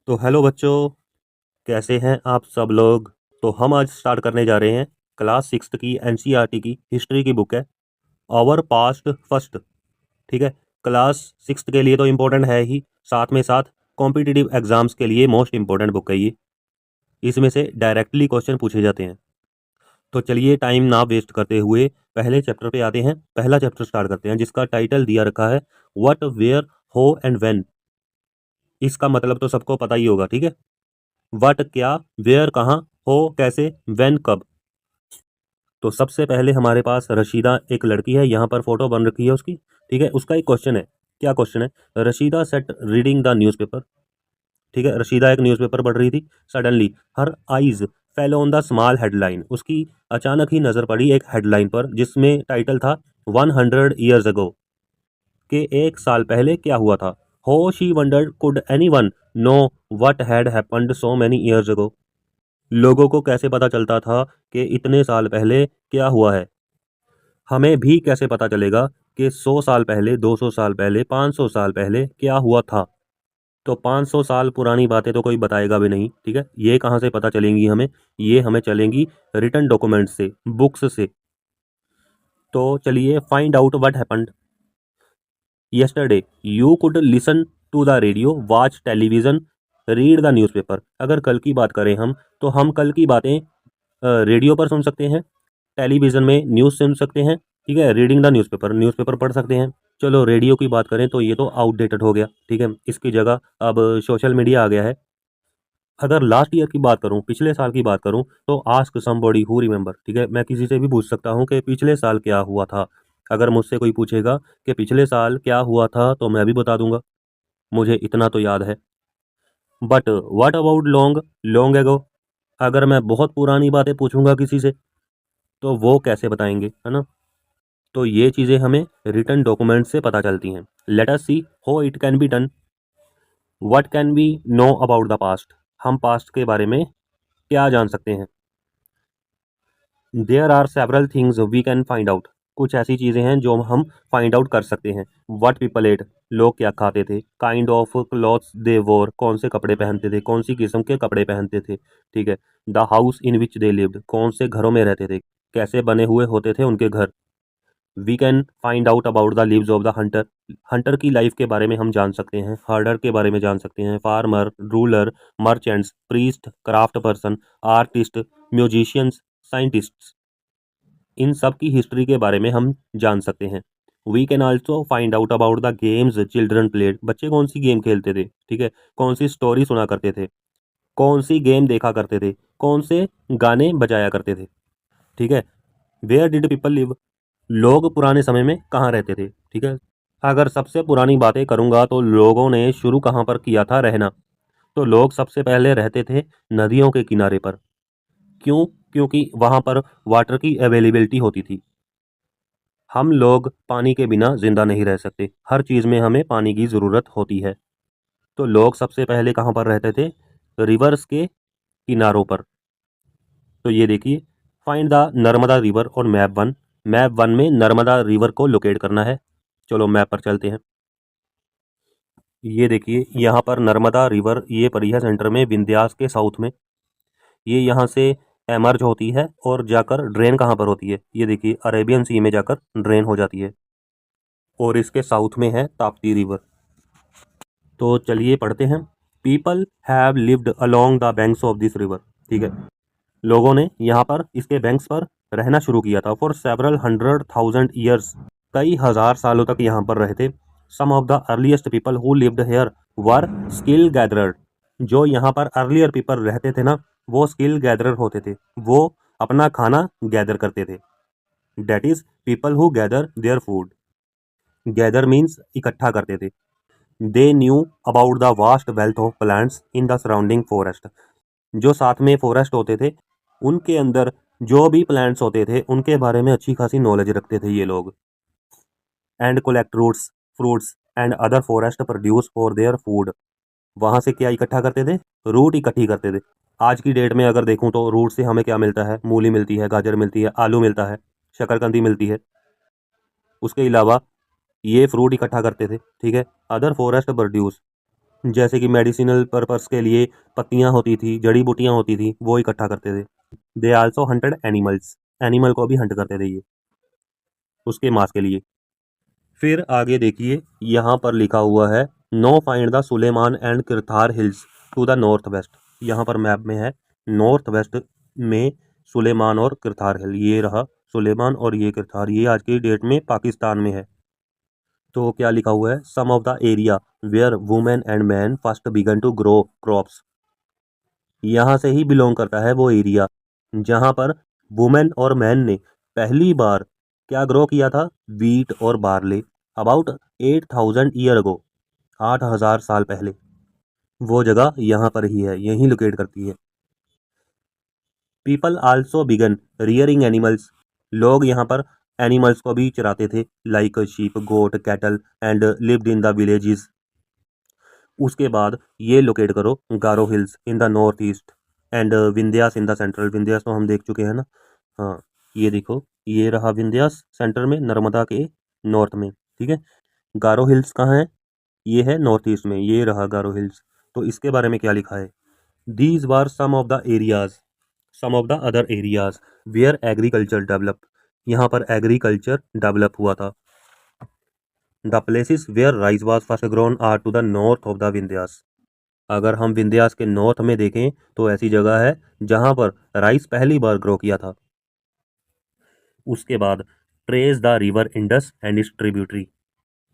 तो हेलो बच्चों, कैसे हैं आप सब लोग। तो हम आज स्टार्ट करने जा रहे हैं क्लास सिक्स्थ की एनसीईआरटी की हिस्ट्री की बुक है आवर पास्ट फर्स्ट। ठीक है। क्लास सिक्स्थ के लिए तो इम्पोर्टेंट है ही, साथ में साथ कॉम्पिटिटिव एग्जाम्स के लिए मोस्ट इम्पोर्टेंट बुक है ये। इसमें से डायरेक्टली क्वेश्चन पूछे जाते हैं। तो चलिए टाइम ना वेस्ट करते हुए पहले चैप्टर पे आते हैं। पहला चैप्टर स्टार्ट करते हैं जिसका टाइटल दिया रखा है व्हाट वेयर हो एंड व्हेन। इसका मतलब तो सबको पता ही होगा, ठीक है। व्हाट क्या, वेयर कहाँ, हो कैसे, व्हेन कब। तो सबसे पहले हमारे पास रशीदा एक लड़की है, यहाँ पर फोटो बन रखी है उसकी। ठीक है। उसका एक क्वेश्चन है। क्या क्वेश्चन है? Rashida SAT reading the newspaper. ठीक है। रशीदा एक न्यूज़पेपर पढ़ रही थी। Suddenly her eyes fell on the small headline. उसकी अचानक ही नजर पड़ी एक हेडलाइन पर जिसमें टाइटल था 100 years ago, के 1 साल पहले क्या हुआ था। हो she wondered could anyone know what had happened so many years ago. लोगों को कैसे पता चलता था कि इतने साल पहले क्या हुआ है। हमें भी कैसे पता चलेगा कि 100 साल पहले, 200 साल पहले, 500 साल पहले क्या हुआ था। तो 500 साल पुरानी बातें तो कोई बताएगा भी नहीं। ठीक है। ये कहाँ से पता चलेंगी हमें? ये हमें चलेंगी रिटन डॉक्यूमेंट से, बुक्स से। तो चलिए find out what happened. Yesterday you could listen to the radio, watch television, read the newspaper. अगर कल की बात करें हम, तो हम कल की बातें रेडियो पर सुन सकते हैं, टेलीविज़न में न्यूज़ सुन सकते हैं। ठीक है। रीडिंग द न्यूज़पेपर, न्यूज़पेपर पढ़ सकते हैं। चलो रेडियो की बात करें तो ये तो आउटडेटेड हो गया। ठीक है। इसकी जगह अब सोशल मीडिया आ गया है। अगर लास्ट ईयर की बात करूं, पिछले साल की बात करूं, तो आस्क समबॉडी हु रिमेंबर। ठीक है। मैं किसी से भी पूछ सकता हूं कि पिछले साल क्या हुआ था। अगर मुझसे कोई पूछेगा कि पिछले साल क्या हुआ था तो मैं भी बता दूंगा, मुझे इतना तो याद है। But what about long long ago. अगर मैं बहुत पुरानी बातें पूछूंगा किसी से तो वो कैसे बताएंगे, है ना। तो ये चीज़ें हमें रिटन डॉक्यूमेंट से पता चलती हैं। Let us see how it can be done. What can we know about the past. हम पास्ट के बारे में क्या जान सकते हैं? There are several things we can find out. कुछ ऐसी चीज़ें हैं जो हम फाइंड आउट कर सकते हैं। व्हाट पीपल एट, लोग क्या खाते थे। काइंड ऑफ क्लॉथ्स दे वोर, कौन से कपड़े पहनते थे, कौन सी किस्म के कपड़े पहनते थे। ठीक है। The house in which they lived, कौन से घरों में रहते थे, कैसे बने हुए होते थे उनके घर। We can find out about the lives of the hunter. Hunter की लाइफ के बारे में हम जान सकते हैं, हर्डर के बारे में जान सकते हैं, farmer, ruler, merchants, priest, craft person, artist, musicians, scientists. इन सब की हिस्ट्री के बारे में हम जान सकते हैं। We can also find out about the games children played. बच्चे कौन सी गेम खेलते थे। ठीक है। कौन सी स्टोरी सुना करते थे, कौन सी गेम देखा करते थे, कौन से गाने बजाया करते थे। ठीक है। वेयर डिड पीपल लिव, लोग पुराने समय में कहाँ रहते थे। ठीक है। अगर सबसे पुरानी बातें करूंगा तो लोगों ने शुरू कहाँ पर किया था रहना। तो लोग सबसे पहले रहते थे नदियों के किनारे पर। क्यों? क्योंकि वहां पर वाटर की अवेलेबिलिटी होती थी। हम लोग पानी के बिना जिंदा नहीं रह सकते, हर चीज़ में हमें पानी की ज़रूरत होती है। तो लोग सबसे पहले कहाँ पर रहते थे? रिवर्स के किनारों पर। तो ये देखिए, फाइंड द नर्मदा रिवर और मैप वन। मैप वन में नर्मदा रिवर को लोकेट करना है। चलो मैप पर चलते हैं। ये देखिए यहाँ पर नर्मदा रिवर ये पड़ी है सेंटर में, विंध्यास के साउथ में। ये यहाँ से एमर्ज होती है और जाकर ड्रेन कहाँ पर होती है? ये देखिए अरेबियन सी में जाकर ड्रेन हो जाती है। और इसके साउथ में है ताप्ती रिवर। तो चलिए पढ़ते हैं। People have lived along the banks of this river. ठीक है। लोगों ने यहाँ पर इसके बैंक्स पर रहना शुरू किया था फॉर सेवरल 100,000 ईयर्स। कई हजार सालों तक यहाँ पर रहे थे। Some of the earliest people who lived here were skill gatherer. जो यहाँ पर अर्लियर पीपल रहते थे ना, वो स्किल गैदरर होते थे। वो अपना खाना गैदर करते थे। That is people who gather their food. Gather means इकट्ठा करते थे। They knew about the vast wealth of plants in the surrounding forest. जो साथ में फॉरेस्ट होते थे उनके अंदर जो भी प्लांट्स होते थे उनके बारे में अच्छी खासी नॉलेज रखते थे ये लोग। And collect roots, fruits and other forest produce for their food. वहाँ से क्या इकट्ठा करते थे? रूट इकट्ठी करते थे। आज की डेट में अगर देखूं तो रूट से हमें क्या मिलता है? मूली मिलती है, गाजर मिलती है, आलू मिलता है, शकरकंदी मिलती है। उसके अलावा ये फ्रूट इकट्ठा करते थे। ठीक है। अदर फॉरेस्ट प्रोड्यूस, जैसे कि मेडिसिनल पर्पस के लिए पत्तियां होती थी, जड़ी बूटियां होती थी, वो इकट्ठा करते थे। They also hunted animals, animal को भी हंट करते थे ये उसके मांस के लिए। फिर आगे देखिए, यहाँ पर लिखा हुआ है now find the Suleman and Kirthar hills to the north west. यहाँ पर मैप में है नॉर्थ वेस्ट में सुलेमान और किरथार हिल, ये रहा सुलेमान और ये किरथार, ये आज की डेट में पाकिस्तान में है। तो क्या लिखा हुआ है, some of the area where women and man first began to grow crops. यहाँ से ही बिलोंग करता है वो एरिया जहाँ पर वुमेन और मैन ने पहली बार क्या ग्रो किया था, वीट और बार्ले, अबाउट 8,000 ईयर अगो, 8,000 साल पहले। वो जगह यहाँ पर ही है, यहीं लोकेट करती है। People also began rearing animals, लोग यहाँ पर एनिमल्स को भी चराते थे, like sheep, goat, cattle and lived in the villages. उसके बाद ये लोकेट करो Garo hills in the north east and Vindhyas in the central. Vindhyas तो हम देख चुके हैं ना, हाँ ये देखो, ये रहा विंध्यास सेंटर में, नर्मदा के नॉर्थ में, ठीक है। गारो हिल्स कहाँ है, ये है नॉर्थ ईस्ट में, ये रहा गारो हिल्स। तो इसके बारे में क्या लिखा है, these were some of the areas, some of the other areas where agriculture develop, यहाँ पर एग्रीकल्चर डेवलप हुआ था। The places where rice was first grown are to the north of the Vindhyas. अगर हम विंध्यास के नॉर्थ में देखें तो ऐसी जगह है जहां पर राइस पहली बार ग्रो किया था। उसके बाद trace the river Indus and its tributary,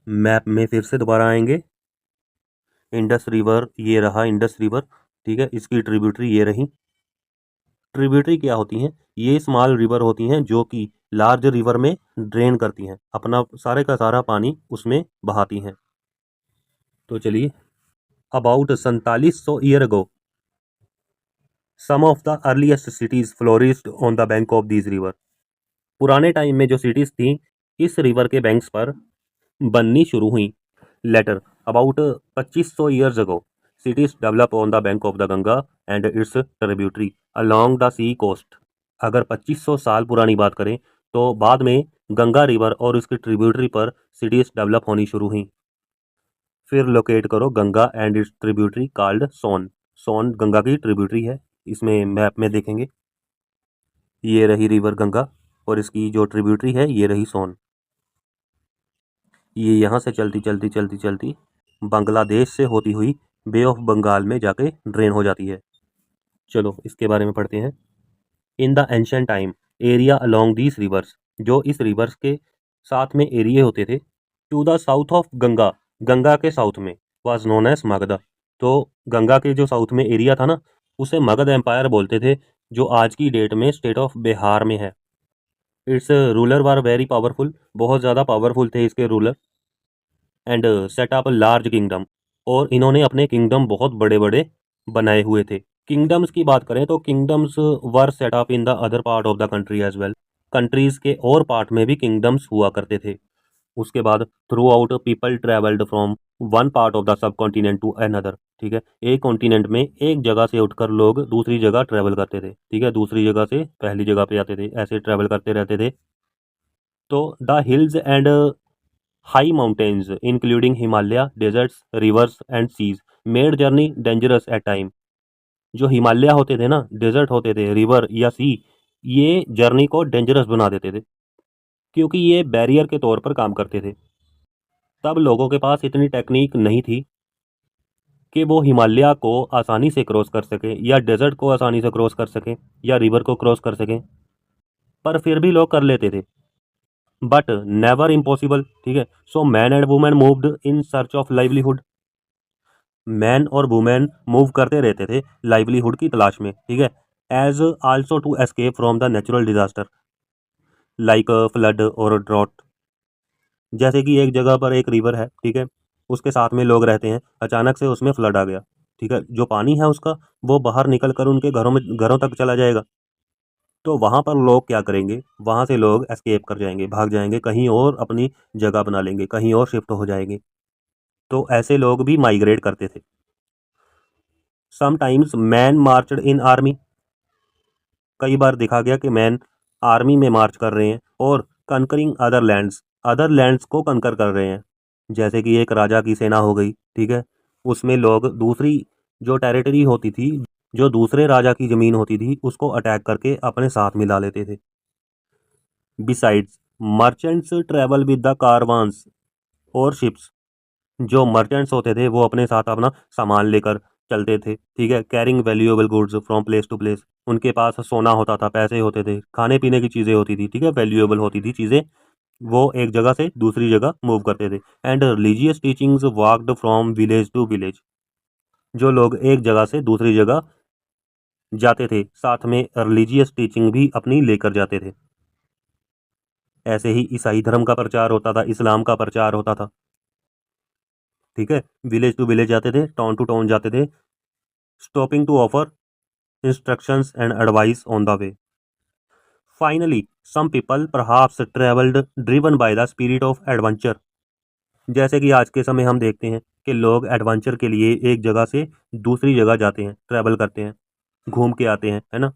map में फिर से दोबारा आएंगे। इंडस रिवर, ये रहा इंडस रिवर, ठीक है, इसकी ट्रिब्यूटरी ये रही। ट्रिब्यूटरी क्या होती हैं, ये स्मॉल रिवर होती हैं जो कि लार्ज रिवर में ड्रेन करती हैं, अपना सारे का सारा पानी उसमें बहाती हैं। तो चलिए, about 4700 year ago some of the earliest cities flourished on the bank of this river. पुराने टाइम में जो सिटीज थी इस रिवर के बैंक्स पर बननी शुरू हुई। Later about 2500 years ago cities develop on the bank of the Ganga and its tributary along the sea coast। अगर 2500 साल पुरानी बात करें तो बाद में गंगा रिवर और उसकी ट्रिब्यूटरी पर सिटीज डेवलप होनी शुरू हुई। फिर लोकेट करो Ganga and its tributary called Son. Son Ganga की ट्रिब्यूटरी है, इसमें मैप में देखेंगे, ये रही रिवर गंगा और इसकी जो ट्रिब्यूटरी है ये रही सोन। ये यहाँ से चलती चलती चलती चलती बांग्लादेश से होती हुई बे ऑफ बंगाल में जाके ड्रेन हो जाती है। चलो इसके बारे में पढ़ते हैं। In the ancient time area along these rivers, जो इस रिवर्स के साथ में एरिए होते थे, to the south of Ganga, Ganga के साउथ में, वाज नोन एज मगध। तो गंगा के जो साउथ में एरिया था ना उसे मगध एम्पायर बोलते थे, जो आज की डेट में स्टेट ऑफ बिहार में है। It's ruler were very powerful, बहुत ज़्यादा पावरफुल थे इसके ruler. And set up large kingdom, और इन्होंने अपने किंगडम बहुत बड़े बड़े बनाए हुए थे। किंगडम्स की बात करें तो kingdoms were set up in the other part of the country as well, countries के और पार्ट में भी किंगडम्स हुआ करते थे। उसके बाद throughout people travelled from one part of the subcontinent to another, ठीक है, एक कॉन्टिनेंट में एक जगह से उठकर लोग दूसरी जगह ट्रेवल करते थे, ठीक है, दूसरी जगह से पहली जगह पे आते थे, ऐसे ट्रेवल करते रहते थे। तो the hills and high mountains including Himalaya, deserts, rivers and seas made journey dangerous at time. जो हिमालय होते थे ना, डेजर्ट होते थे, रिवर या सी, ये जर्नी को डेंजरस बना देते थे क्योंकि ये बैरियर के तौर पर काम करते थे। तब लोगों के पास इतनी टेक्निक नहीं थी कि वो हिमालय को आसानी से क्रॉस कर सकें या डेजर्ट को आसानी से क्रॉस कर सकें या रिवर को क्रॉस कर सकें, पर फिर भी लोग कर लेते थे, बट नेवर इम्पॉसिबल, ठीक है। So man and women moved in search of livelihood, man और वुमेन मूव करते रहते थे लाइवलीहुड की तलाश में, ठीक है। As also to escape from the natural disaster like flood और ड्रॉट। जैसे कि एक जगह पर एक रिवर है, ठीक है, उसके साथ में लोग रहते हैं, अचानक से उसमें फ्लड आ गया, ठीक है, जो पानी है उसका वो बाहर निकल कर उनके घरों तक चला जाएगा। तो वहाँ पर लोग क्या करेंगे, वहाँ से लोग एस्केप कर जाएंगे, भाग जाएंगे, कहीं और अपनी जगह बना लेंगे, कहीं और शिफ्ट हो जाएंगे। तो ऐसे लोग भी माइग्रेट करते थे। समटाइम्स मैन मार्चड इन आर्मी, कई बार देखा गया कि मैन आर्मी में मार्च कर रहे हैं और कनकरिंग अदर लैंड्स को कनकर कर रहे हैं। जैसे कि एक राजा की सेना हो गई, ठीक है, उसमें लोग दूसरी जो टेरिटरी होती थी, जो दूसरे राजा की ज़मीन होती थी, उसको अटैक करके अपने साथ मिला लेते थे। Besides merchants travel with the कारवांस और शिप्स। जो मर्चेंट्स होते थे वो अपने साथ अपना सामान लेकर चलते थे, ठीक है, carrying valuable goods from place to place. उनके पास सोना होता था, पैसे होते थे, खाने पीने की चीज़ें होती थी, ठीक है, वैल्यूएबल होती थी चीज़ें। वो एक जगह से दूसरी जगह मूव करते थे। And religious teachings walked from village to village. जो लोग एक जगह से दूसरी जगह जाते थे, साथ में रिलीजियस टीचिंग भी अपनी लेकर जाते थे। ऐसे ही ईसाई धर्म का प्रचार होता था, इस्लाम का प्रचार होता था, ठीक है। विलेज टू विलेज जाते थे, टाउन टू टाउन जाते थे, stopping to offer instructions and advice on the way. Finally some people perhaps travelled driven by the spirit of adventure. जैसे कि आज के समय हम देखते हैं कि लोग एडवेंचर के लिए एक जगह से दूसरी जगह जाते हैं, ट्रैवल करते हैं, घूम के आते हैं, है ना।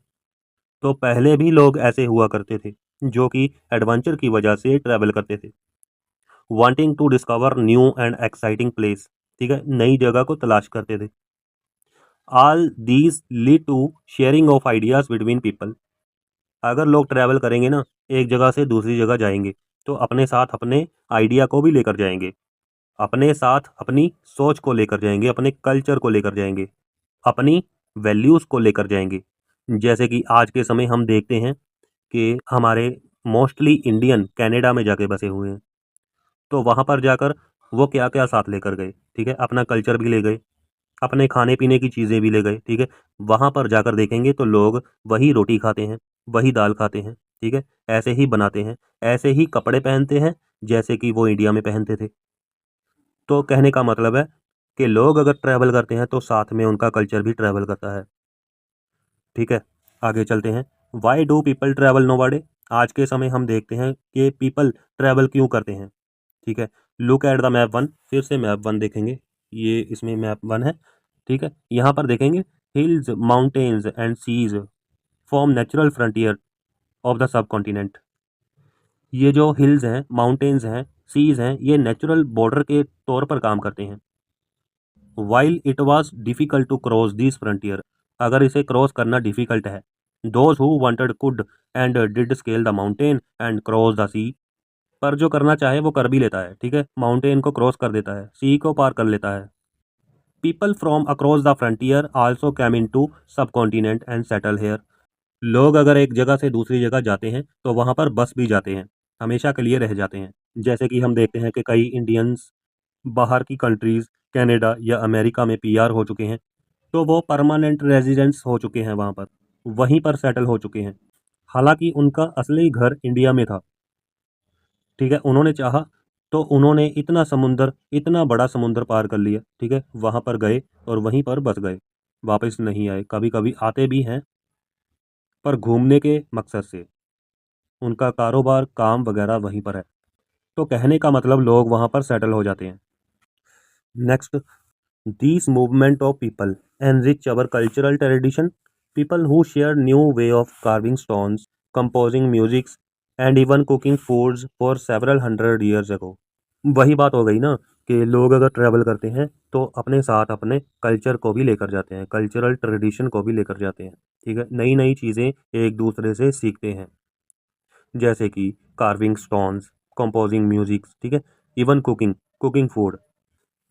तो पहले भी लोग ऐसे हुआ करते थे जो कि एडवेंचर की वजह से ट्रैवल करते थे, wanting to discover new and exciting place, ठीक है, नई जगह को तलाश करते थे। All these lead to sharing of ideas between people. अगर लोग ट्रैवल करेंगे ना, एक जगह से दूसरी जगह जाएंगे, तो अपने साथ अपने आइडिया को भी लेकर जाएंगे, अपने साथ अपनी सोच को लेकर जाएंगे, अपने कल्चर को लेकर जाएंगे, अपनी वैल्यूज़ को लेकर जाएंगे। जैसे कि आज के समय हम देखते हैं कि हमारे मोस्टली इंडियन कनाडा में जाके बसे हुए हैं, तो वहाँ पर जाकर वो क्या क्या साथ लेकर गए, ठीक है, अपना कल्चर भी ले गए, अपने खाने पीने की चीज़ें भी ले गए, ठीक है। वहाँ पर जाकर देखेंगे तो लोग वही रोटी खाते हैं, वही दाल खाते हैं, ठीक है, ऐसे ही बनाते हैं, ऐसे ही कपड़े पहनते हैं जैसे कि वो इंडिया में पहनते थे। तो कहने का मतलब है कि लोग अगर ट्रैवल करते हैं तो साथ में उनका कल्चर भी ट्रैवल करता है, ठीक है। आगे चलते हैं। वाई डू पीपल ट्रैवल नो वर्डे। आज के समय हम देखते हैं कि पीपल ट्रैवल क्यों करते हैं, ठीक है। Look at the map one, फिर से मैप वन देखेंगे, ये इसमें मैप वन है, ठीक है। यहाँ पर देखेंगे hills mountains and seas form natural frontier of the subcontinent. ये जो हिल्स हैं, माउंटेन्स हैं, सीज हैं, ये नेचुरल बॉर्डर के तौर पर काम करते हैं। While it was difficult to cross this frontier. अगर इसे क्रॉस करना डिफ़िकल्ट है, those who wanted could and did scale the mountain and cross the sea. पर जो करना चाहे वो कर भी लेता है, ठीक है, माउंटेन को क्रॉस कर देता है, सी को पार कर लेता है। People from across the frontier also came into subcontinent and settle here. लोग अगर एक जगह से दूसरी जगह जाते हैं तो वहाँ पर बस भी जाते हैं, हमेशा के लिए रह जाते हैं। जैसे कि हम देखते हैं कि कई इंडियंस बाहर की कंट्रीज़, कनाडा या अमेरिका में पीआर हो चुके हैं, तो वो परमानेंट रेजिडेंट्स हो चुके हैं वहाँ पर, वहीं पर सेटल हो चुके हैं। हालांकि उनका असली घर इंडिया में था, ठीक है। उन्होंने चाहा तो उन्होंने इतना समुंदर, इतना बड़ा समुंदर पार कर लिया, ठीक है, वहाँ पर गए और वहीं पर बस गए, वापस नहीं आए। कभी कभी आते भी हैं पर घूमने के मकसद से, उनका कारोबार काम वगैरह वहीं पर है। तो कहने का मतलब लोग वहाँ पर सेटल हो जाते हैं। Next, these movement of people enrich our cultural tradition. People who share new way of carving stones, composing music, and even cooking foods for several hundred years ago. वही बात हो गई ना कि लोग अगर ट्रैवल करते हैं तो अपने साथ अपने कल्चर को भी लेकर जाते हैं, कल्चरल ट्रेडिशन को भी लेकर जाते हैं, ठीक है। नई नई चीज़ें एक दूसरे से सीखते हैं, जैसे कि कार्विंग स्टोन्स, कंपोजिंग म्यूजिक, ठीक है, even cooking, cooking food.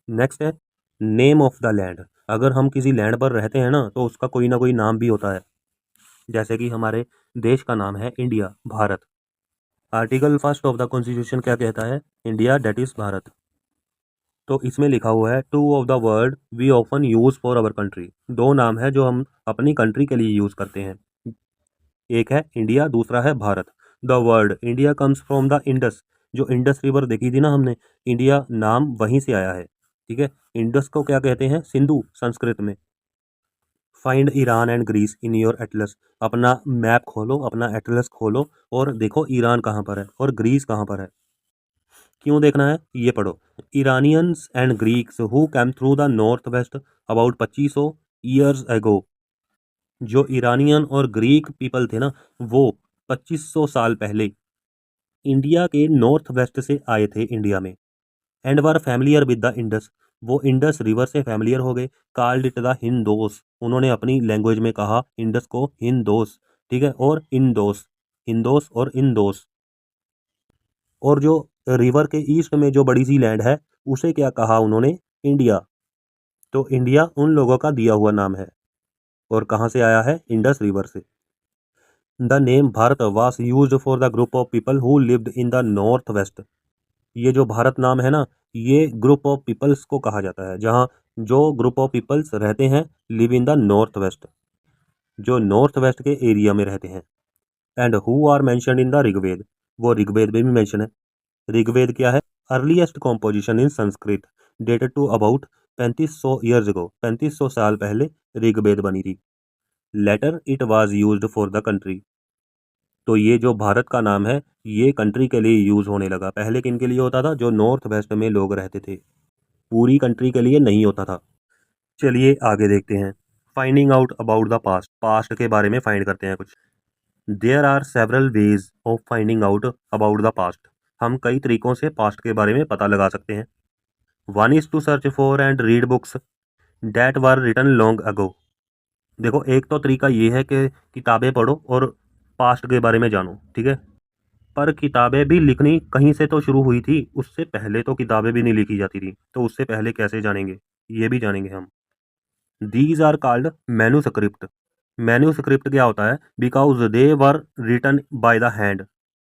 Next है नेम ऑफ द लैंड। अगर हम किसी लैंड पर रहते हैं ना तो उसका कोई ना कोई नाम भी होता है। जैसे कि हमारे देश का नाम है India, Bharat. Article first of the constitution क्या कहता है? India that is Bharat. तो इसमें लिखा हुआ है two of the word we often use for our country. दो नाम है जो हम अपनी कंट्री के लिए यूज करते हैं, एक है इंडिया, दूसरा है Bharat. The word India comes from the Indus. जो इंडस रिवर देखी थी ना हमने, इंडिया नाम वहीं से आया है, ठीक है। इंडस को क्या कहते हैं? सिंधु संस्कृत में। Find Iran and Greece in your atlas. अपना मैप खोलो, अपना एटलस खोलो और देखो ईरान कहाँ पर है और ग्रीस कहाँ पर है। क्यों देखना है ये पढ़ो। Iranians and Greeks who came through the north west about 2500 years ago. जो ईरानियन और ग्रीक पीपल थे ना, वो 2500 साल पहले इंडिया के नॉर्थ वेस्ट से आए थे इंडिया में, and were familiar with the Indus. वो इंडस रिवर से फैमिलियर हो गए, कॉल्ड इट द हिंदोस, उन्होंने अपनी लैंग्वेज में कहा इंडस को हिंदोस, ठीक है, और इंडोस, हिंदोस और इंदोस। और जो रिवर के ईस्ट में जो बड़ी सी लैंड है उसे क्या कहा उन्होंने, इंडिया। तो इंडिया उन लोगों का दिया हुआ नाम है और कहाँ से आया है, इंडस रिवर से। The name Bharat was used for the group of people who lived in the north waste. ये जो भारत नाम है ना, ये ग्रुप ऑफ पीपल्स को कहा जाता है जहाँ जो ग्रुप ऑफ पीपल्स रहते हैं live in the north west, जो नॉर्थ वेस्ट के एरिया में रहते हैं। And who are mentioned in the Rigveda, वो ऋग्वेद में भी मेंशन है। ऋग्वेद क्या है, earliest composition in Sanskrit, dated to about 3500 years ago, 3500 साल पहले ऋग्वेद बनी थी। Later it was used for the country, तो ये जो भारत का नाम है ये कंट्री के लिए यूज होने लगा। पहले किन के लिए होता था, जो नॉर्थ वेस्ट में लोग रहते थे, पूरी कंट्री के लिए नहीं होता था। चलिए आगे देखते हैं, finding out about the past, past के बारे में फाइंड करते हैं कुछ। There are several ways of finding out about the past, हम कई तरीकों से पास्ट के बारे में पता लगा सकते हैं। One is to search for and read books that were written long ago. देखो एक तो तरीका ये है कि किताबें पढ़ो और पास्ट के बारे में जानो, ठीक है, पर किताबें भी लिखनी कहीं से तो शुरू हुई थी, उससे पहले तो किताबें भी नहीं लिखी जाती थी, तो उससे पहले कैसे जानेंगे, ये भी जानेंगे हम। These are called manuscript. Manuscript क्या होता है, because they were written by the hand.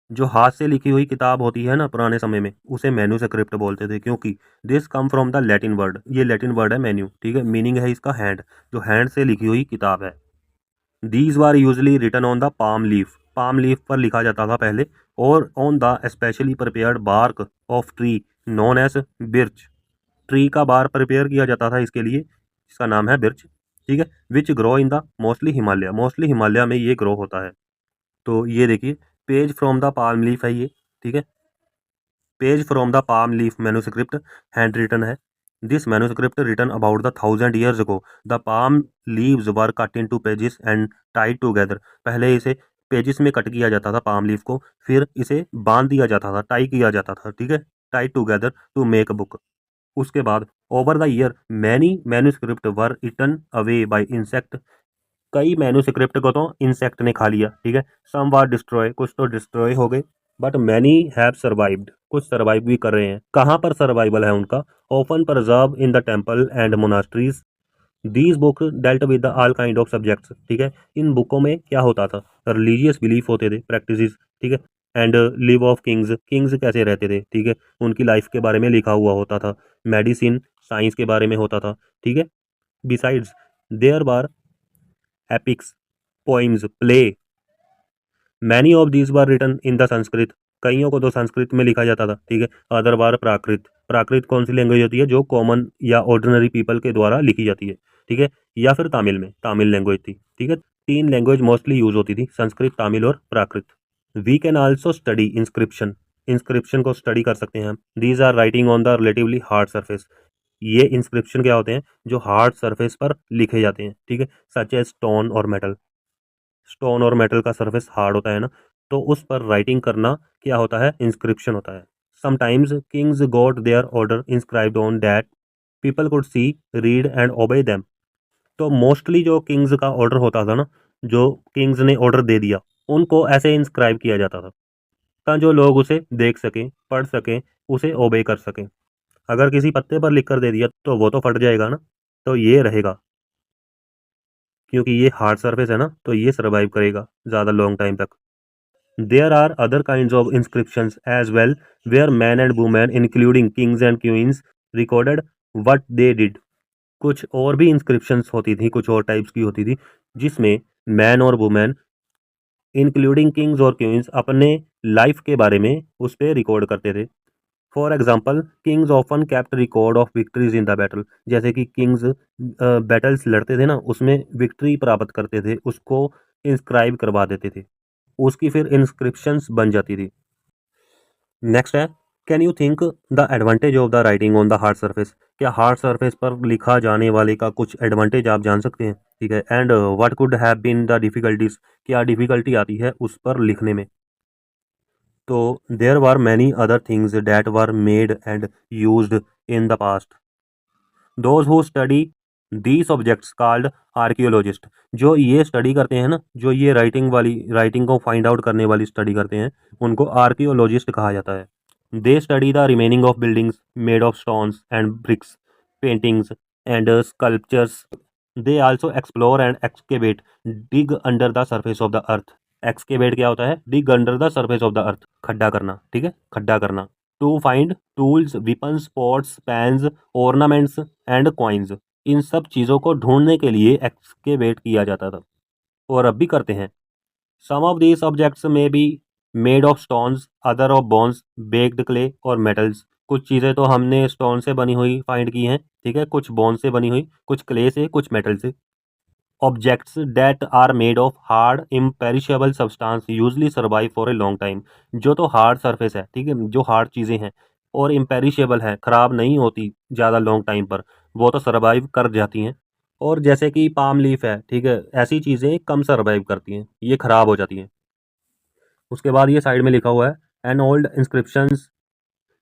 जो हाथ से लिखी हुई किताब होती है ना पुराने समय में, उसे मैन्युस्क्रिप्ट बोलते थे, क्योंकि this come from the Latin word, ये लैटिन वर्ड है मैन्यू, ठीक है, मीनिंग है इसका हैंड, जो हैंड से लिखी हुई किताब है। These were usually written on the palm leaf, palm leaf पर लिखा जाता था पहले, और on the specially prepared bark of tree known as birch. Tree का बार प्रिपेयर किया जाता था इसके लिए, इसका नाम है बिर्च, ठीक है, which grow in the mostly Himalaya, mostly Himalaya में ये ग्रो होता है। तो ये देखिए, page from the palm leaf है ये, ठीक है, page from the palm leaf manuscript handwritten है। This manuscript written about the 1000 years ago, the palm leaves were cut into pages and tied together. पहले इसे पेजेस में cut किया जाता था पाम लीफ को, फिर इसे बांध दिया जाता था, टाई किया जाता था, ठीक है, tied together to make book. उसके बाद over the year many manuscript were eaten away by insect, कई मैन्युस्क्रिप्ट को तो इंसेक्ट ने खा लिया, ठीक है, सम वर डिस्ट्रॉय, कुछ तो डिस्ट्रॉय हो गए, बट मैनी हैव सर्वाइव्ड, कुछ सर्वाइव भी कर रहे हैं। कहाँ पर सर्वाइवल है उनका, often preserve in the temple and monasteries. These book dealt with the all kind of subjects, ठीक है, इन बुकों में क्या होता था, रिलीजियस बिलीफ होते थे, प्रैक्टिसेस, ठीक है, and live of Kings, Kings कैसे रहते थे, ठीक है, उनकी लाइफ के बारे में लिखा हुआ होता था। मेडिसिन, साइंस के बारे में होता था, ठीक है। Besides there were epics, poems, play, many of these were written in the Sanskrit, कईयों को तो संस्कृत में लिखा जाता था, ठीक है। अदर बार प्राकृत, प्राकृत कौन सी लैंग्वेज होती है, जो कॉमन या ऑर्डिनरी पीपल के द्वारा लिखी जाती है, ठीक है, या फिर तमिल में, तमिल लैंग्वेज थी, ठीक है। तीन लैंग्वेज मोस्टली यूज होती थी, संस्कृत, तमिल और Prakrit. We can also study inscription, inscription को स्टडी कर सकते हैं हम। These are writing on the relatively hard surface, ये इंस्क्रिप्शन क्या होते हैं, जो हार्ड सरफेस पर लिखे जाते हैं, ठीक है, सच एज स्टोन और मेटल। स्टोन और मेटल का सरफेस हार्ड होता है ना, तो उस पर राइटिंग करना क्या होता है, इंस्क्रिप्शन होता है। Sometimes kings got their order inscribed on that people could see, read and obey them. तो मोस्टली जो किंग्स का ऑर्डर होता था ना, जो किंग्स ने ऑर्डर दे दिया, उनको ऐसे इंस्क्राइब किया जाता था, ताकि जो लोग उसे देख सकें, पढ़ सकें, उसे ओबे कर सकें। अगर किसी पत्ते पर लिख कर दे दिया तो वो तो फट जाएगा ना, तो ये रहेगा, क्योंकि ये हार्ड सरफेस है ना, तो ये सर्वाइव करेगा ज़्यादा लॉन्ग टाइम तक। There are other kind of inscriptions as well where man and women including kings and queens recorded what they did. कुछ और भी इंस्क्रिप्शंस होती थी, कुछ और टाइप्स की होती थी, जिसमें मैन और वुमेन इंक्लूडिंग किंग्स और क्वींस अपने लाइफ के बारे में उस पर रिकॉर्ड करते थे। For example Kings often kept record of victories in the battle, जैसे कि किंग्स बैटल्स लड़ते थे ना, उसमें विक्ट्री प्राप्त करते थे, उसको इंस्क्राइब करवा देते थे, उसकी फिर इंस्क्रिप्शंस बन जाती थी। नेक्स्ट है, can you think the advantage of the writing on the hard surface, क्या हार्ड सरफेस पर लिखा जाने वाले का कुछ एडवांटेज आप जान सकते हैं, ठीक है। And what could have been the difficulties, क्या डिफिकल्टी आती है उस पर लिखने में। तो there were many other things that were made and used in the past, those who study these objects called archaeologist. जो ये स्टडी करते हैं ना, जो ये राइटिंग को फाइंड आउट करने वाली स्टडी करते हैं, उनको आर्कियोलॉजिस्ट कहा जाता है। They study the remaining of buildings made of stones and bricks, paintings and sculptures. They also explore and excavate, dig under the surface of the earth. Excavate क्या होता है? Dig under the surface of the earth, खड्डा करना, ठीक है, खड्डा करना। To find tools, weapons, pots, pans, ornaments and coins. इन सब चीज़ों को ढूंढने के लिए एक्सकेवेट किया जाता था, और अब भी करते हैं। सम ऑफ दीज ऑब्जेक्ट्स में be made of stones, other of bones, baked clay और मेटल्स। कुछ चीज़ें तो हमने स्टोन से बनी हुई फाइंड की हैं, ठीक है, कुछ बोन से बनी हुई, कुछ क्ले से, कुछ मेटल से। Objects that are made of hard imperishable substance usually survive for a long time. जो तो हार्ड सरफेस है, ठीक है, जो हार्ड चीज़ें हैं और इम्पेरिशेबल है, ख़राब नहीं होती ज़्यादा लॉन्ग टाइम पर, वो तो सर्वाइव कर जाती हैं। और जैसे कि पाम लीफ है, ठीक है, ऐसी चीज़ें कम सर्वाइव करती हैं, ये ख़राब हो जाती हैं। उसके बाद ये साइड में लिखा हुआ है an old inscriptions,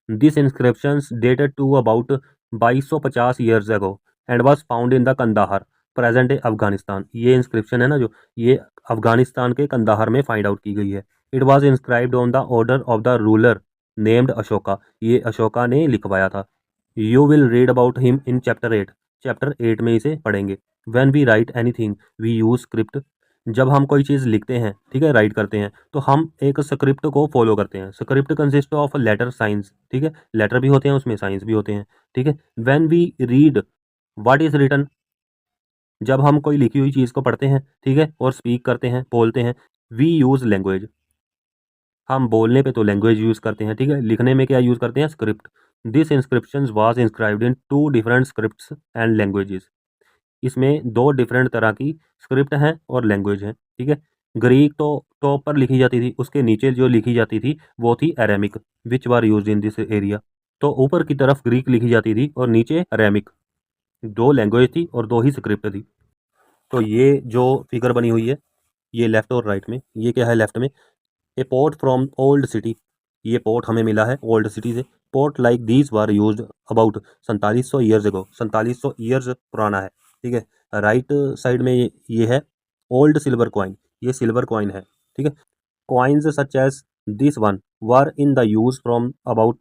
this inscriptions dated to about 2250 years ago and was found in the Kandahar, present day Afghanistan. ये इंस्क्रिप्शन है ना, जो ये अफगानिस्तान के कंदाहार में फाइंड आउट की गई है। It was inscribed on the order of the ruler named Ashoka. ये अशोका ने लिखवाया था। You will read about him in chapter 8। Chapter 8 में इसे पढ़ेंगे। When we write anything we use script. जब हम कोई चीज़ लिखते हैं, ठीक है, राइट करते हैं, तो हम एक स्क्रिप्ट को फॉलो करते हैं। Script consist of letter signs, ठीक है, लेटर भी होते हैं उसमें, साइंस भी होते हैं, ठीक है। When we read what is written, जब हम कोई लिखी हुई चीज़ को पढ़ते हैं, ठीक है, और स्पीक करते हैं, बोलते हैं, वी यूज़ लैंग्वेज। हम बोलने पे तो लैंग्वेज यूज़ करते हैं, ठीक है, लिखने में क्या यूज़ करते हैं? Script. This inscription was inscribed in 2 different scripts and languages. इसमें 2 डिफरेंट तरह की स्क्रिप्ट हैं और लैंग्वेज हैं, ठीक है। ग्रीक तो टॉप पर लिखी जाती थी, उसके नीचे जो लिखी जाती थी वो थी Aramaic, which were used in this area. तो ऊपर की तरफ ग्रीक लिखी जाती थी और नीचे अरेमिक। 2 लैंग्वेज थी और 2 ही स्क्रिप्ट थी। तो ये जो फिगर बनी हुई है, ये लेफ्ट और राइट में, ये क्या है लेफ्ट में? ए पोर्ट फ्रॉम ओल्ड सिटी। ये पोर्ट हमें मिला है ओल्ड सिटी से। Port like these were used about 4700 years ago. 4700 years पुराना है, ठीक है। राइट साइड में ये है ओल्ड सिल्वर कॉइन, ये सिल्वर कॉइन है, ठीक है। Coins such as this one were in the use from about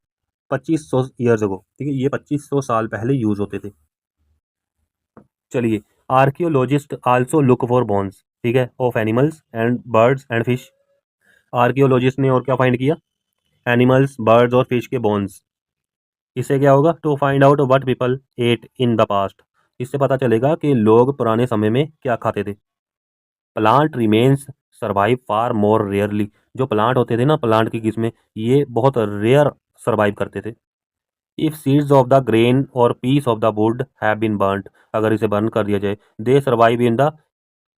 2500 years ago, ठीक है, ये 2500 साल पहले यूज होते थे। चलिए, archaeologist also look for bones, ठीक है, of animals and birds and fish. Archaeologist ने और क्या फाइंड किया? एनिमल्स, बर्ड्स और फिश के बोन्स। इससे क्या होगा? To find out what people ate in the past. इससे पता चलेगा कि लोग पुराने समय में क्या खाते थे। प्लांट रिमेन्स सर्वाइव फार मोर रेयरली। जो प्लांट होते थे ना, प्लांट की किस्में, ये बहुत रेयर सर्वाइव करते थे। If seeds of the grain और piece of the wood have been burnt, अगर इसे बर्न कर दिया जाए, they survive in the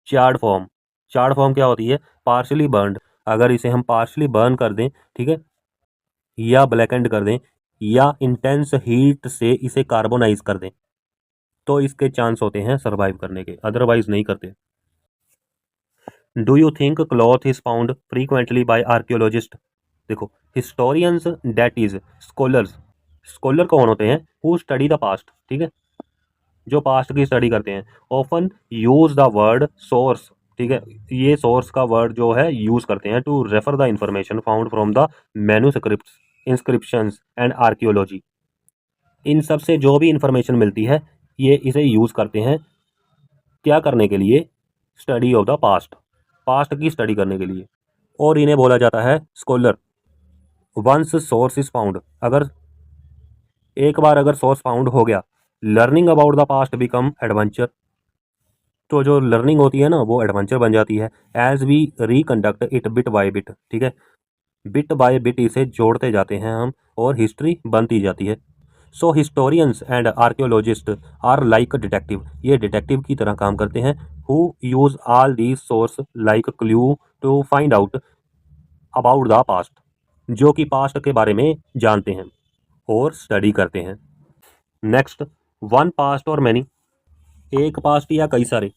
charred form. Charred form क्या होती है? Partially burned. अगर इसे हम पार्शली बर्न कर दें, ठीक है, या ब्लैकेंड कर दें, या इंटेंस हीट से इसे कार्बोनाइज कर दें, तो इसके चांस होते हैं सर्वाइव करने के, अदरवाइज नहीं करते। Do you think cloth is found frequently by archaeologist? देखो, historians that is scholars. Scholar कौन होते हैं? हु स्टडी द पास्ट, ठीक है, जो पास्ट की स्टडी करते हैं। Often use the word source, ठीक है, ये सोर्स का वर्ड जो है यूज करते हैं to refer the information found from the manuscripts, inscriptions and archaeology. इन सब से जो भी इंफॉर्मेशन मिलती है, ये इसे यूज करते हैं क्या करने के लिए? Study of the past, past की स्टडी करने के लिए। और इन्हें बोला जाता है scholar. Once source is found, अगर एक बार अगर सोर्स फाउंड हो गया, learning about the past become adventure. तो जो लर्निंग होती है ना, वो एडवेंचर बन जाती है। As we reconstruct it bit by bit, ठीक है, बिट बाय बिट इसे जोड़ते जाते हैं हम, और हिस्ट्री बनती जाती है। So historians and archaeologist are like detective, ये डिटेक्टिव की तरह काम करते हैं। Who use all these source like clue to find out about the past, जो कि पास्ट के बारे में जानते हैं और स्टडी करते हैं। नेक्स्ट, वन पास्ट और मैनी, एक पास्ट या कई सारे।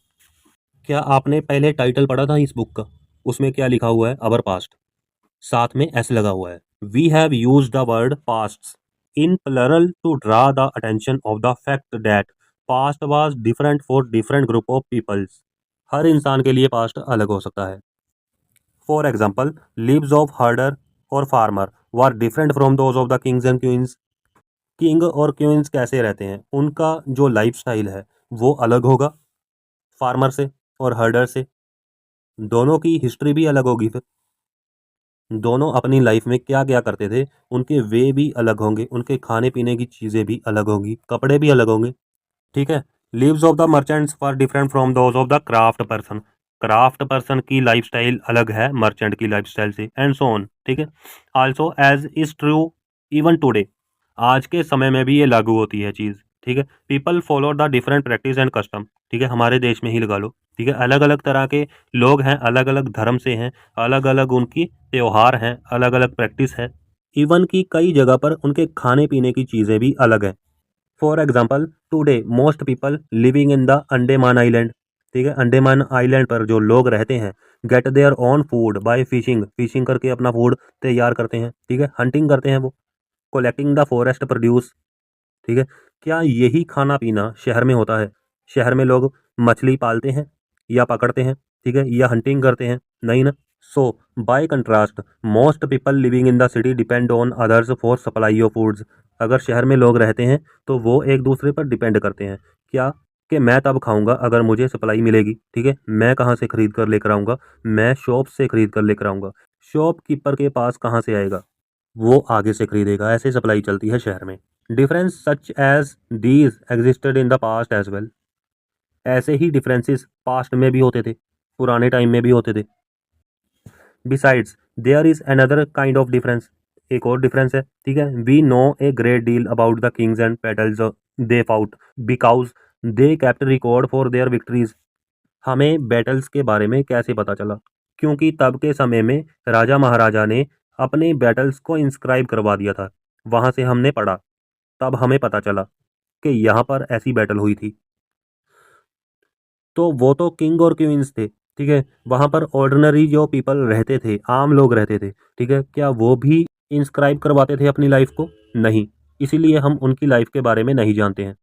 क्या आपने पहले टाइटल पढ़ा था इस बुक का? उसमें क्या लिखा हुआ है? अवर पास्ट, साथ में एस लगा हुआ है। We have use the word past in plural to draw the attention of the fact that past was different for different group of peoples. हर इंसान के लिए पास्ट अलग हो सकता है। For example, lives of herder और farmer were different from those of the kings and queens. King और क्वींस कैसे रहते हैं, उनका जो लाइफ स्टाइल है वो अलग होगा फार्मर से और हर्डर से। दोनों की हिस्ट्री भी अलग होगी, फिर दोनों अपनी लाइफ में क्या क्या करते थे, उनके वे भी अलग होंगे, उनके खाने पीने की चीज़ें भी अलग होंगी, कपड़े भी अलग होंगे। ठीक है। Lives of the merchants for different from those of the craft person. Craft person की लाइफस्टाइल अलग है मर्चेंट की लाइफस्टाइल से, एंड सो ऑन। ठीक है। Also as is true even today, आज के समय में भी ये लागू होती है चीज़। ठीक है। People follow the different practice and custom. ठीक है, हमारे देश में ही लगा लो। ठीक है, अलग अलग तरह के लोग हैं, अलग अलग धर्म से हैं, अलग अलग उनकी त्योहार हैं, अलग अलग प्रैक्टिस है। इवन की कई जगह पर उनके खाने पीने की चीज़ें भी अलग हैं। For example, today most people living in the Andaman island. ठीक है, अंडेमान आइलैंड पर जो लोग रहते हैं, get their own food by fishing. Fishing करके अपना फूड तैयार करते हैं। ठीक है, हंटिंग करते हैं वो। Collecting the forest produce. ठीक है, क्या यही खाना पीना शहर में होता है? शहर में लोग मछली पालते हैं या पकड़ते हैं, ठीक है, या हंटिंग करते हैं? नहीं ना। So by contrast, most people living in the city depend on others for supply of foods. अगर शहर में लोग रहते हैं तो वो एक दूसरे पर डिपेंड करते हैं। क्या? कि मैं तब खाऊंगा अगर मुझे सप्लाई मिलेगी। ठीक है, मैं कहाँ से खरीद कर लेकर आऊँगा? मैं शॉप से खरीद कर लेकर आऊँगा। शॉपकीपर के पास कहाँ से आएगा? वो आगे से खरीदेगा। ऐसे सप्लाई चलती है शहर में। Difference such as these existed in the past as well. ऐसे ही डिफरेंसेस पास्ट में भी होते थे, पुराने टाइम में भी होते थे। Besides there is another kind of difference. एक और डिफरेंस है। ठीक है, we know a great deal about the kings and battles they fought because they kept record for their victories. हमें बैटल्स के बारे में कैसे पता चला? क्योंकि तब के समय में राजा महाराजा ने अपने बैटल्स को इंस्क्राइब करवा दिया था। वहां से हमने पढ़ा, तब हमें पता चला कि यहाँ पर ऐसी बैटल हुई थी। तो वो तो किंग और क्वींस थे। ठीक है, वहां पर ऑर्डिनरी जो पीपल रहते थे, आम लोग रहते थे। ठीक है, क्या वो भी इंस्क्राइब करवाते थे अपनी लाइफ को? नहीं। इसीलिए हम उनकी लाइफ के बारे में नहीं जानते हैं।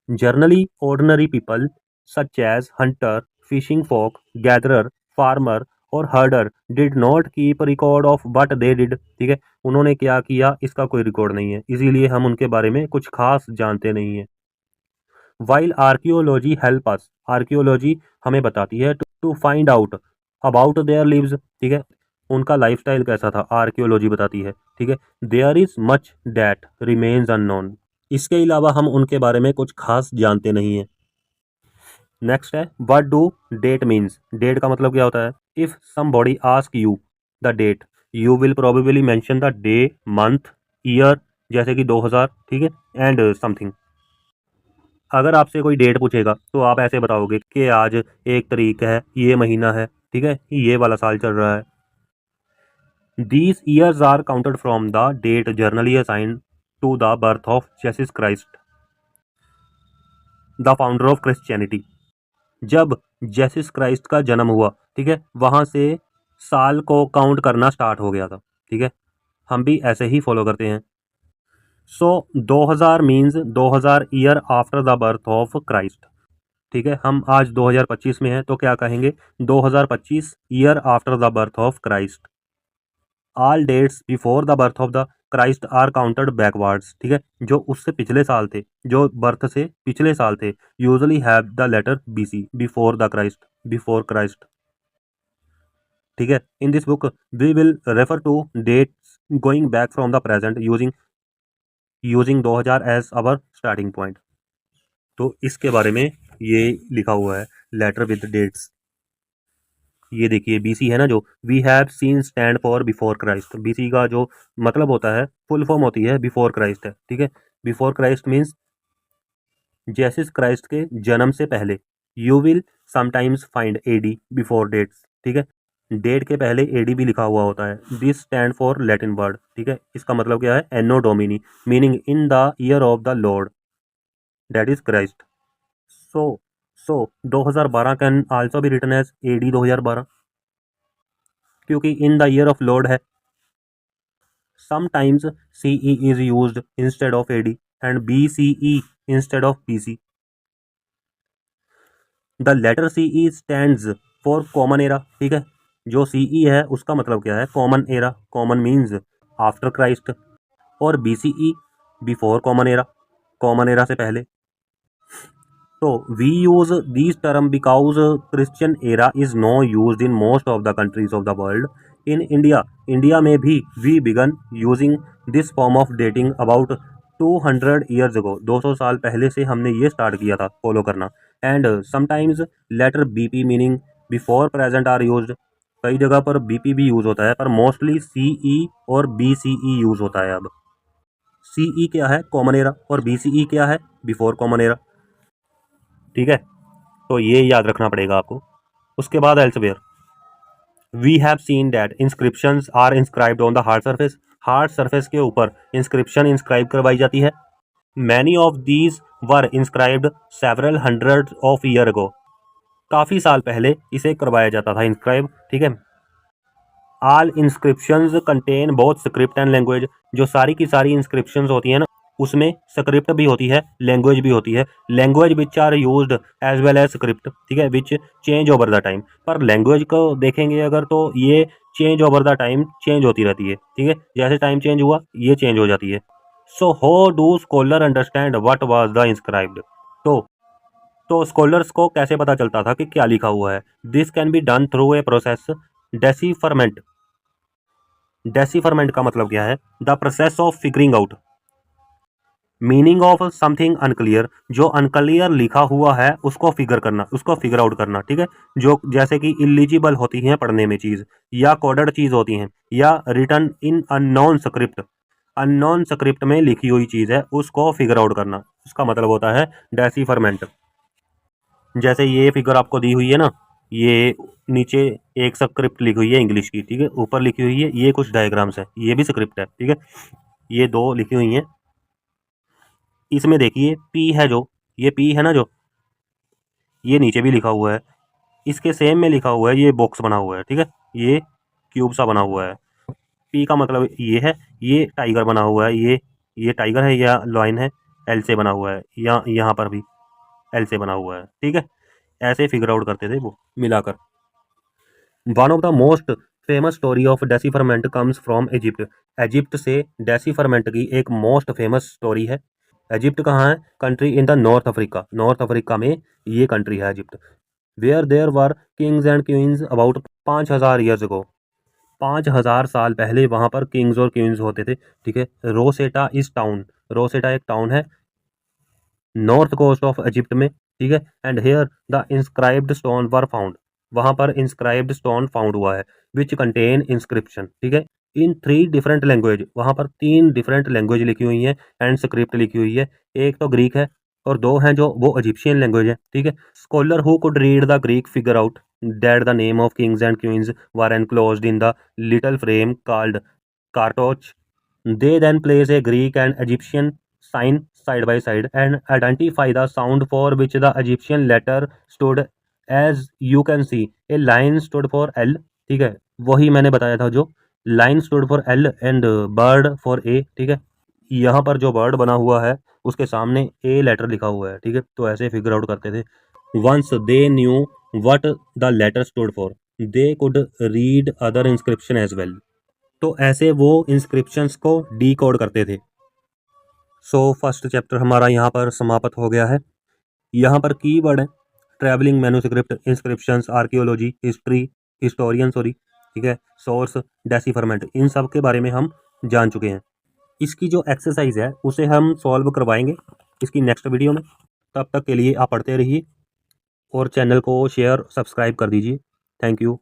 Generally, ordinary people such as hunter, fishing folk, gatherer, farmer और herder did not keep a record of what they did। ठीक है, उन्होंने क्या किया इसका कोई रिकॉर्ड नहीं है, इसीलिए हम उनके बारे में कुछ खास जानते नहीं हैं। While archaeology help us, archaeology हमें बताती है to find out about their lives. ठीक है, उनका लाइफस्टाइल कैसा था, आर्कियोलॉजी बताती है। ठीक है, there is much that remains unknown. इसके अलावा हम उनके बारे में कुछ खास जानते नहीं हैं। नेक्स्ट है, what do date means. Date का मतलब क्या होता है? If somebody ask you the date, you will probably mention the day, month, year, जैसे कि 2000। ठीक है, एंड समथिंग। अगर आपसे कोई डेट पूछेगा तो आप ऐसे बताओगे कि आज 1 तारीख है, ये महीना है। ठीक है, ये वाला साल चल रहा है। These years are counted from the date generally assigned to the birth of Jesus Christ, the founder of Christianity. जब जेसिस क्राइस्ट का जन्म हुआ, ठीक है, वहां से साल को काउंट करना स्टार्ट हो गया था। ठीक है, हम भी ऐसे ही फॉलो करते हैं। सो 2000 means 2000 year after the birth of Christ. ठीक है, हम आज 2025 में हैं तो क्या कहेंगे? 2025 year after the birth of Christ. All dates before the birth of the Christ are counted backwards. ठीक है, जो उससे पिछले साल थे, जो बर्थ से पिछले साल थे, usually have the letter BC, before the Christ, before Christ. ठीक है, in this book we will refer to dates going back from the present using using 2000 as our starting point. तो इसके बारे में ये लिखा हुआ है, लेटर विद डेट्स। ये देखिए, बीसी है ना, जो we have seen stand for before Christ. BC का जो मतलब होता है, फुल फॉर्म होती है बिफोर क्राइस्ट है। ठीक है, before Christ means Jesus Christ के जन्म से पहले। You will sometimes find AD before dates. ठीक है, डेट के पहले एडी भी लिखा हुआ होता है। This stand for Latin word. ठीक है, इसका मतलब क्या है? Anno domini, meaning in the year of the lord, that is Christ. So so 2012 can also be written as AD 2012, क्योंकि in the year of lord है। Sometimes CE is used instead of AD and BCE instead of BC. The letter C E stands for common era, ठीक है, जो सी ई है उसका मतलब क्या है, common era, common means after Christ, और B C E before common era से पहले। तो we use this term because Christian era is now used in most of the countries of the world. In India में भी we began using this form of dating about 200 years ago, 200 साल पहले से हमने ये स्टार्ट किया था follow करना। And sometimes letter BP meaning before present are used, कई जगह पर बीपी भी यूज होता है, पर मोस्टली सीई और बीसीई यूज होता है। अब सीई क्या है, कॉमन एरा, और बीसीई क्या है, बिफोर कॉमन एरा, ठीक है, तो ये याद रखना पड़ेगा आपको। उसके बाद elsewhere, we have seen that inscriptions are inscribed on the hard surface के ऊपर इंस्क्रिप्शन इंस्क्राइब करवाई जाती है। Many of these were inscribed several hundred of year ago, काफ़ी साल पहले इसे करवाया जाता था इंस्क्राइब, ठीक है। All inscriptions contain both script and language, जो सारी की सारी इंस्क्रिप्शंस होती हैं ना, उसमें स्क्रिप्ट भी होती है, लैंग्वेज भी होती है। Language which are used as well as script, ठीक है, which change over the time. पर लैंग्वेज को देखेंगे अगर तो ये change over the time change होती रहती है, ठीक है, जैसे टाइम चेंज हुआ ये चेंज हो जाती है। So how do scholar understand what was the inscribed, तो स्कॉलर्स को कैसे पता चलता था कि क्या लिखा हुआ है। This can be done through a process decipherment. Decipherment का मतलब क्या है, the process of figuring out meaning of something unclear, जो अनक्लियर लिखा हुआ है उसको फिगर करना, उसको फिगर आउट करना, ठीक है, जो जैसे कि इलिजिबल होती हैं पढ़ने में चीज़, या कोडेड चीज़ होती हैं, या रिटर्न इन अननोन स्क्रिप्ट में लिखी हुई चीज़ है उसको फिगर आउट करना, उसका मतलब होता है डेसीफरमेंट। जैसे ये फिगर आपको दी हुई है ना, ये नीचे एक स्क्रिप्ट लिखी हुई है इंग्लिश की, ठीक है, ऊपर लिखी हुई है ये कुछ डायग्राम्स है, ये भी स्क्रिप्ट है, ठीक है, ये दो लिखी हुई हैं। इसमें देखिए पी है, जो ये पी है ना, जो ये नीचे भी लिखा हुआ है, इसके सेम में लिखा हुआ है, ये बॉक्स बना हुआ है, ठीक है, ये क्यूब सा बना हुआ है। पी का मतलब ये है, ये टाइगर बना हुआ है, ये टाइगर है या लॉइन है, एल से बना हुआ है, या यहाँ पर भी एल से बना हुआ है, ठीक है। ऐसे फिगर आउट करते थे वो मिलाकर। One of the most famous story of decipherment comes from Egypt. Egypt से डेसीफरमेंट की एक मोस्ट फेमस स्टोरी है। इजिप्ट कहाँ है, country in the north Africa में ये कंट्री है Egypt. Where there were kings and queens about 5000 years ago, 5000 साल पहले वहाँ पर किंग्स और क्वींस होते थे, ठीक है। रोसेटा एक टाउन है नॉर्थ कोस्ट ऑफ इजिप्ट में, ठीक है। And here the inscribed stone were found, वहाँ पर इंस्क्राइब्ड स्टोन फाउंड हुआ है, विच कंटेन इंस्क्रिप्शन, ठीक है, इन 3 डिफरेंट लैंग्वेज, वहाँ पर 3 डिफरेंट लैंग्वेज लिखी हुई हैं एंड स्क्रिप्ट लिखी हुई है। एक तो ग्रीक है और 2 हैं जो वो इजिप्शियन लैंग्वेज है, ठीक है। Scholar who could read the Greek figure out that the name of kings and queens were enclosed in the little frame called cartouche. They then place a Greek and Egyptian sign side by side and identify the sound for which the Egyptian letter stood. As you can see, a line stood for L, ठीक है, वही मैंने बताया था, जो line stood for L and bird for A, ठीक है। यहाँ पर जो बर्ड बना हुआ है उसके सामने ए लेटर लिखा हुआ है, ठीक है, तो ऐसे फिगर आउट करते थे। Once they knew what the letter stood for, they could read other inscription as well, तो ऐसे वो इंस्क्रिप्शंस को डी कोड करते थे। सो फर्स्ट चैप्टर हमारा यहाँ पर समाप्त हो गया है। यहाँ पर की वर्ड है travelling manuscript, inscriptions, archaeology, historian, ठीक है, सोर्स, डेसीफरमेंट, इन सब के बारे में हम जान चुके हैं। इसकी जो एक्सरसाइज है उसे हम सॉल्व करवाएंगे इसकी नेक्स्ट वीडियो में। तब तक के लिए आप पढ़ते रहिए और चैनल को शेयर सब्सक्राइब कर दीजिए। Thank you.